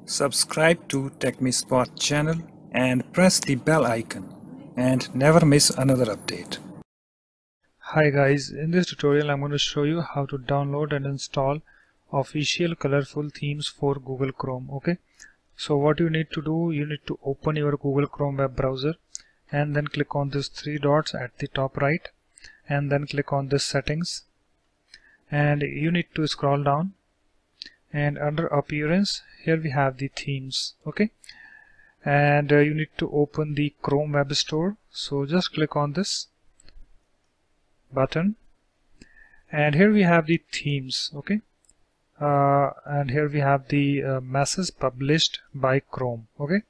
Subscribe to TechMeSpot channel and press the bell icon and never miss another update. Hi guys, in this tutorial I'm going to show you how to download and install official colorful themes for Google Chrome. Okay, so what you need to do, you need to open your Google Chrome web browser and then click on these three dots at the top right and then click on this settings, and you need to scroll down, and under appearance here we have the themes. Okay, and you need to open the Chrome Web Store, so just click on this button and here we have the themes. Okay, and here we have the message published by Chrome. Okay,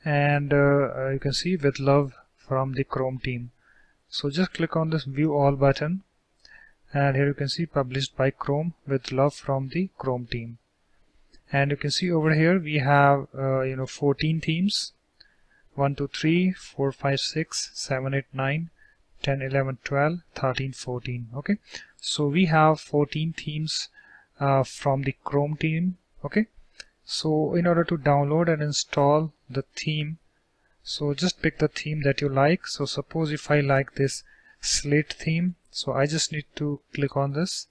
and you can see with love from the Chrome team. So just click on this view all button, and here you can see published by Chrome with love from the Chrome team. And you can see over here we have 14 themes: 1 2 3 4 5 6 7 8 9 10 11 12 13 14. Okay, so we have 14 themes from the Chrome team. Okay, so in order to download and install the theme, so just pick the theme that you like. So suppose if I like this slate theme, so I just need to click on this.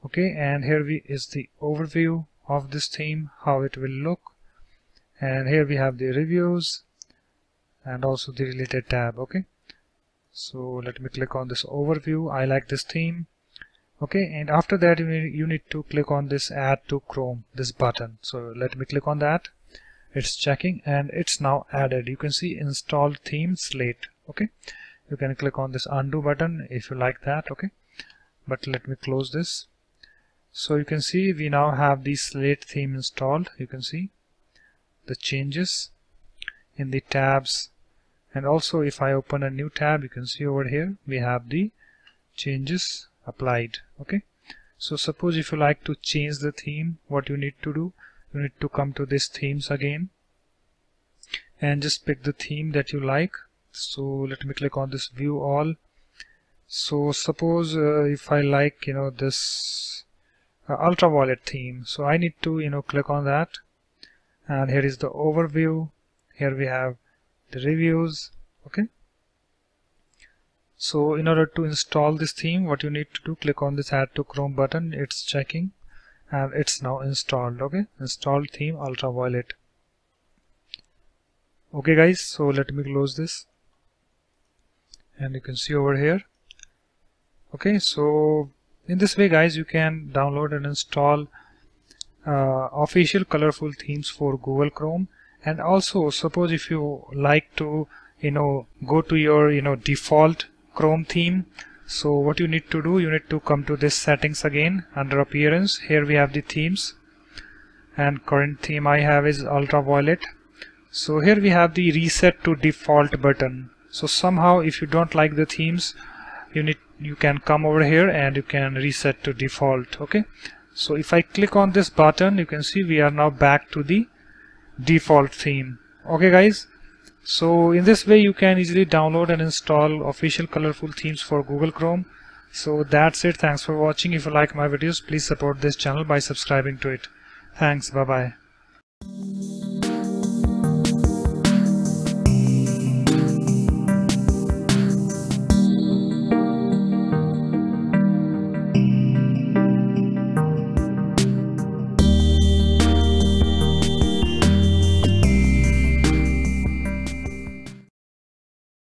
Okay, and here is the overview of this theme, how it will look, and here we have the reviews and also the related tab. Okay, so let me click on this overview. I like this theme. Okay, and after that you need to click on this add to Chrome, this button. So let me click on that. It's checking and it's now added. You can see installed theme slate. Okay, you can click on this undo button if you like that. Okay, but let me close this. So you can see we now have the slate theme installed. You can see the changes in the tabs, and also if I open a new tab, you can see over here we have the changes applied. Okay, so suppose if you like to change the theme, what you need to do, you need to come to this themes again and just pick the theme that you like. So let me click on this view all. So suppose if I like this ultraviolet theme, so I need to click on that, and here is the overview. Here we have the reviews. Okay, so in order to install this theme, what you need to do, click on this add to Chrome button. It's checking and it's now installed. Okay, installed theme ultraviolet. Okay guys, so let me close this, and you can see over here. Okay, so in this way guys, you can download and install official colorful themes for Google Chrome. And also suppose if you like to go to your default Chrome theme, so what you need to do, you need to come to this settings again under appearance. Here we have the themes, and current theme I have is ultraviolet. So here we have the reset to default button. So somehow if you don't like the themes, you can come over here and you can reset to default. Okay, so if I click on this button, you can see we are now back to the default theme. Okay guys, so in this way you can easily download and install official colorful themes for Google Chrome. So that's it. Thanks for watching. If you like my videos, please support this channel by subscribing to it. Thanks. Bye bye.